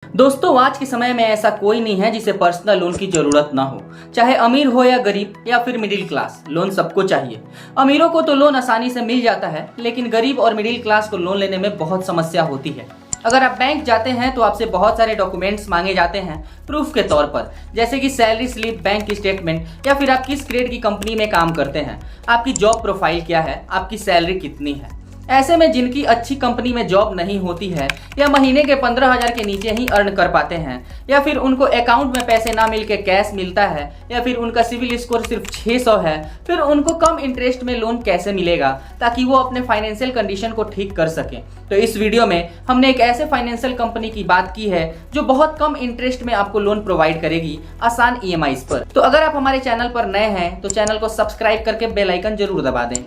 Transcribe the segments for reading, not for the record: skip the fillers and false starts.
दोस्तों, आज के समय में ऐसा कोई नहीं है जिसे पर्सनल लोन की जरूरत ना हो। चाहे अमीर हो या गरीब या फिर मिडिल क्लास, लोन सबको चाहिए। अमीरों को तो लोन आसानी से मिल जाता है, लेकिन गरीब और मिडिल क्लास को लोन लेने में बहुत समस्या होती है। अगर आप बैंक जाते हैं तो आपसे बहुत सारे डॉक्यूमेंट्स मांगे जाते हैं प्रूफ के तौर पर, जैसे कि सैलरी स्लिप, बैंक की स्टेटमेंट या फिर आप किस ग्रेड की कंपनी में काम करते हैं, आपकी जॉब प्रोफाइल क्या है, आपकी सैलरी कितनी है। ऐसे में जिनकी अच्छी कंपनी में जॉब नहीं होती है या महीने के 15,000 के नीचे ही अर्न कर पाते हैं, या फिर उनको अकाउंट में पैसे ना मिल के कैश मिलता है, या फिर उनका सिविल स्कोर सिर्फ 600 है, फिर उनको कम इंटरेस्ट में लोन कैसे मिलेगा ताकि वो अपने फाइनेंशियल कंडीशन को ठीक कर सकें। तो इस वीडियो में हमने एक ऐसे फाइनेंशियल कंपनी की बात की है जो बहुत कम इंटरेस्ट में आपको लोन प्रोवाइड करेगी आसान EMIs पर। तो अगर आप हमारे चैनल पर नए हैं तो चैनल को सब्सक्राइब करके बेल आइकन जरूर दबा दें।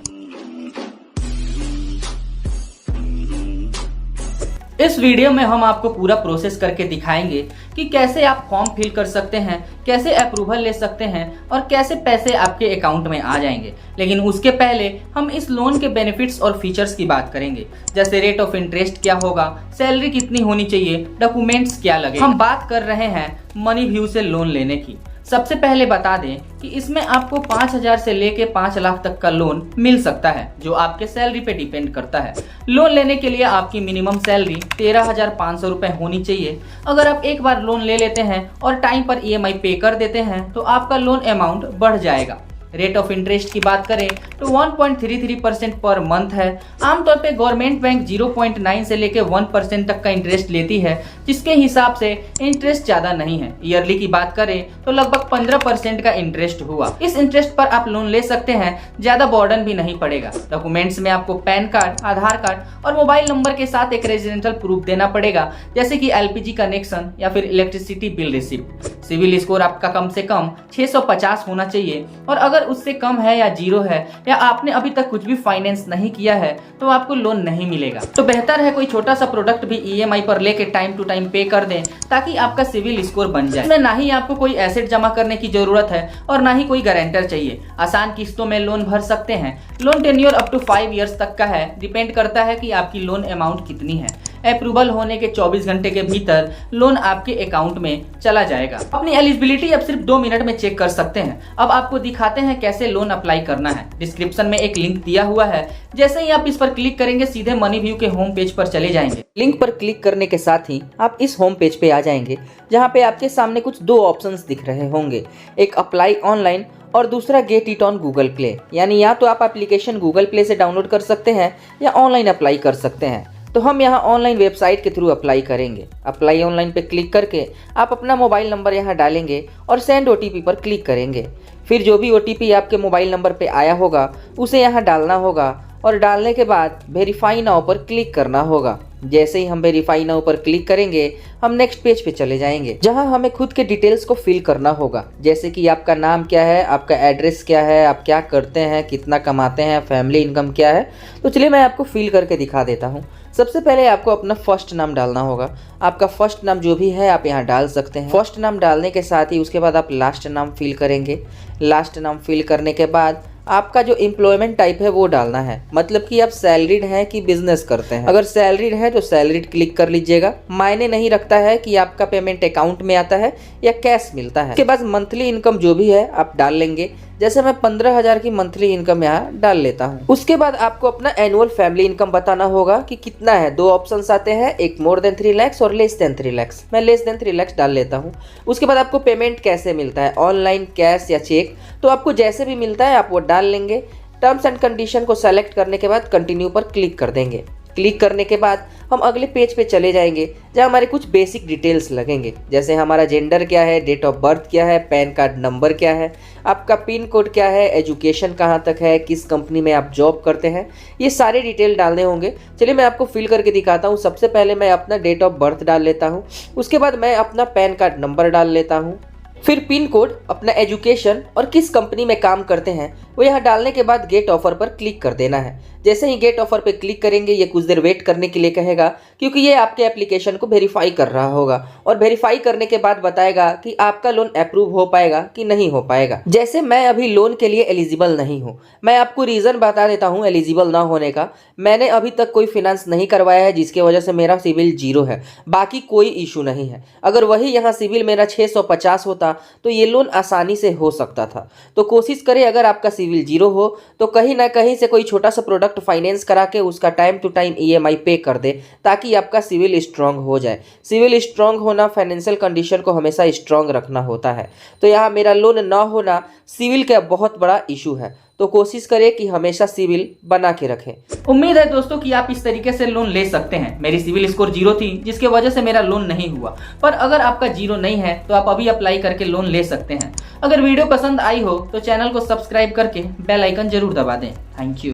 इस वीडियो में हम आपको पूरा प्रोसेस करके दिखाएंगे कि कैसे आप फॉर्म फिल कर सकते हैं, कैसे अप्रूवल ले सकते हैं और कैसे पैसे आपके अकाउंट में आ जाएंगे। लेकिन उसके पहले हम इस लोन के बेनिफिट्स और फीचर्स की बात करेंगे, जैसे रेट ऑफ इंटरेस्ट क्या होगा, सैलरी कितनी होनी चाहिए, डॉक्यूमेंट्स क्या लगे। हम बात कर रहे हैं मनीव्यू से लोन लेने की। सबसे पहले बता दें कि इसमें आपको 5,000 से लेके 5 लाख तक का लोन मिल सकता है, जो आपके सैलरी पे डिपेंड करता है। लोन लेने के लिए आपकी मिनिमम सैलरी 13,500 रुपये होनी चाहिए। अगर आप एक बार लोन ले लेते हैं और टाइम पर EMI पे कर देते हैं तो आपका लोन अमाउंट बढ़ जाएगा। रेट ऑफ इंटरेस्ट की बात करें तो 1.33% पर मंथ है। आमतौर पे गवर्नमेंट बैंक 0.9 से लेके 1% तक का इंटरेस्ट लेती है, जिसके हिसाब से इंटरेस्ट ज़्यादा नहीं है। ईयरली की बात करें तो लगभग 15% का इंटरेस्ट हुआ। इस इंटरेस्ट पर आप लोन ले सकते हैं, ज़्यादा बर्डन भी नहीं पड़ेगा। डॉक्यूमेंट्स में आपको पैन कार्ड, आधार कार्ड और मोबाइल नंबर के साथ एक रेजिडेंशियल प्रूफ देना पड़ेगा, जैसे कि LPG कनेक्शन या फिर electricity bill receipt. CIBIL score आपका कम से कम 650 होना चाहिए, और अगर उससे कम है या 0 है या आपने अभी तक कुछ भी फाइनेंस नहीं किया है तो आपको लोन नहीं मिलेगा। तो बेहतर है कोई छोटा सा प्रोडक्ट भी EMI पर लेके टाइम टू टाइम पे कर दें, ताकि आपका सिविल स्कोर बन जाए। इसमें ना ही आपको कोई एसेट जमा करने की जरूरत है और ना ही कोई गारंटर चाहिए। आसान किस्तों में लोन भर सकते हैं। Loan tenure up to 5 years तक का है। डिपेंड करता है कि आपकी लोन अमाउंट कितनी है। अप्रूवल होने के 24 घंटे के भीतर लोन आपके अकाउंट में चला जाएगा। अपनी एलिजिबिलिटी अब सिर्फ 2 मिनट में चेक कर सकते हैं। अब आपको दिखाते हैं कैसे लोन अप्लाई करना है। डिस्क्रिप्शन में एक लिंक दिया हुआ है, जैसे ही आप इस पर क्लिक करेंगे सीधे मनीव्यू के होम पेज पर चले जाएंगे। लिंक पर क्लिक करने के साथ ही आप इस होम पेज पे आ जाएंगे, जहाँ पे आपके सामने कुछ 2 ऑप्शंस दिख रहे होंगे, एक अप्लाई ऑनलाइन और दूसरा get it on Google play. यानी या तो आप एप्लीकेशन गूगल प्ले से डाउनलोड कर सकते हैं या ऑनलाइन अप्लाई कर सकते हैं। तो हम यहाँ ऑनलाइन वेबसाइट के थ्रू अप्लाई करेंगे। अप्लाई ऑनलाइन पे क्लिक करके आप अपना मोबाइल नंबर यहाँ डालेंगे और सेंड OTP पर क्लिक करेंगे। फिर जो भी OTP आपके मोबाइल नंबर पे आया होगा उसे यहाँ डालना होगा, और डालने के बाद वेरीफाई नाउ पर क्लिक करना होगा। जैसे ही हम वेरीफाई नाउ पर क्लिक करेंगे हम नेक्स्ट पेज पे चले जाएंगे, जहां हमें खुद के डिटेल्स को फिल करना होगा, जैसे कि आपका नाम क्या है, आपका एड्रेस क्या है, आप क्या करते हैं, कितना कमाते हैं, फैमिली इनकम क्या है। तो चलिए मैं आपको फिल करके दिखा देता हूँ। सबसे पहले आपको अपना फर्स्ट नाम डालना होगा। आपका फर्स्ट नाम जो भी है आप यहाँ डाल सकते हैं। फर्स्ट नाम डालने के साथ ही उसके बाद आप लास्ट नाम फिल करेंगे। लास्ट नाम फिल करने के बाद आपका जो एम्प्लॉयमेंट टाइप है वो डालना है, मतलब कि आप सैलरीड हैं कि बिजनेस करते हैं। अगर सैलरीड है तो सैलरीड क्लिक कर लीजिएगा। मायने नहीं रखता है कि आपका पेमेंट अकाउंट में आता है या कैश मिलता है। उसके बाद मंथली इनकम जो भी है आप डाल लेंगे, जैसे मैं 15,000 की मंथली इनकम यहाँ डाल लेता हूँ। उसके बाद आपको अपना एनुअल फैमिली इनकम बताना होगा कि कितना है। 2 ऑप्शंस आते हैं, एक मोर देन 3 लाख और लेस देन 3 लाख। मैं लेस देन 3 लाख डाल लेता हूँ। उसके बाद आपको पेमेंट कैसे मिलता है, ऑनलाइन, कैश या चेक, तो आपको जैसे भी मिलता है आप वो डाल लेंगे। टर्म्स एंड कंडीशन को सेलेक्ट करने के बाद कंटिन्यू पर क्लिक कर देंगे। क्लिक करने के बाद हम अगले पेज पे चले जाएंगे, जहाँ हमारे कुछ बेसिक डिटेल्स लगेंगे, जैसे हमारा जेंडर क्या है, डेट ऑफ बर्थ क्या है, पैन कार्ड नंबर क्या है, आपका पिन कोड क्या है, एजुकेशन कहाँ तक है, किस कंपनी में आप जॉब करते हैं, ये सारे डिटेल डालने होंगे। चलिए मैं आपको फिल करके दिखाता हूँ। सबसे पहले मैं अपना डेट ऑफ बर्थ डाल लेता हूँ। उसके बाद मैं अपना पैन कार्ड नंबर डाल लेता हूँ। फिर पिन कोड, अपना एजुकेशन और किस कंपनी में काम करते हैं वो यहाँ डालने के बाद गेट ऑफर पर क्लिक कर देना है। जैसे ही गेट ऑफर पे क्लिक करेंगे ये कुछ देर वेट करने के लिए कहेगा, क्योंकि ये आपके एप्लीकेशन को वेरीफाई कर रहा होगा और वेरीफाई करने के बाद बताएगा कि आपका लोन अप्रूव हो पाएगा कि नहीं हो पाएगा। जैसे मैं अभी लोन के लिए एलिजिबल नहीं हूँ, मैं आपको रीजन बता देता हूँ एलिजिबल ना होने का। मैंने अभी तक कोई फाइनेंस नहीं करवाया है, जिसके वजह से मेरा सिविल 0 है। बाकी कोई इशू नहीं है। अगर वही यहाँ सिविल मेरा 650 होता तो ये लोन आसानी से हो सकता था। तो कोशिश करें, अगर आपका सिविल 0 हो तो कहीं ना कहीं से कोई छोटा सा प्रोडक्ट फाइनेंस करा के उसका टाइम टू टाइम EMI पे कर दे, ताकि आपका सिविल स्ट्रांग हो जाए। सिविल स्ट्रांग होना, फाइनेंशियल कंडीशन को हमेशा स्ट्रांग रखना होता है। तो यहाँ मेरा लोन ना होना सिविल का बहुत बड़ा इशू है। तो कोशिश करें कि हमेशा सिविल बना के रखें। उम्मीद है दोस्तों कि आप इस तरीके से लोन ले सकते हैं। मेरी सिविल स्कोर 0 थी, जिसके वजह से मेरा लोन नहीं हुआ। पर अगर आपका 0 नहीं है तो आप अभी अप्लाई करके लोन ले सकते हैं। अगर वीडियो पसंद आई हो तो चैनल को सब्सक्राइब करके बेल आइकन जरूर दबा दें। Thank you.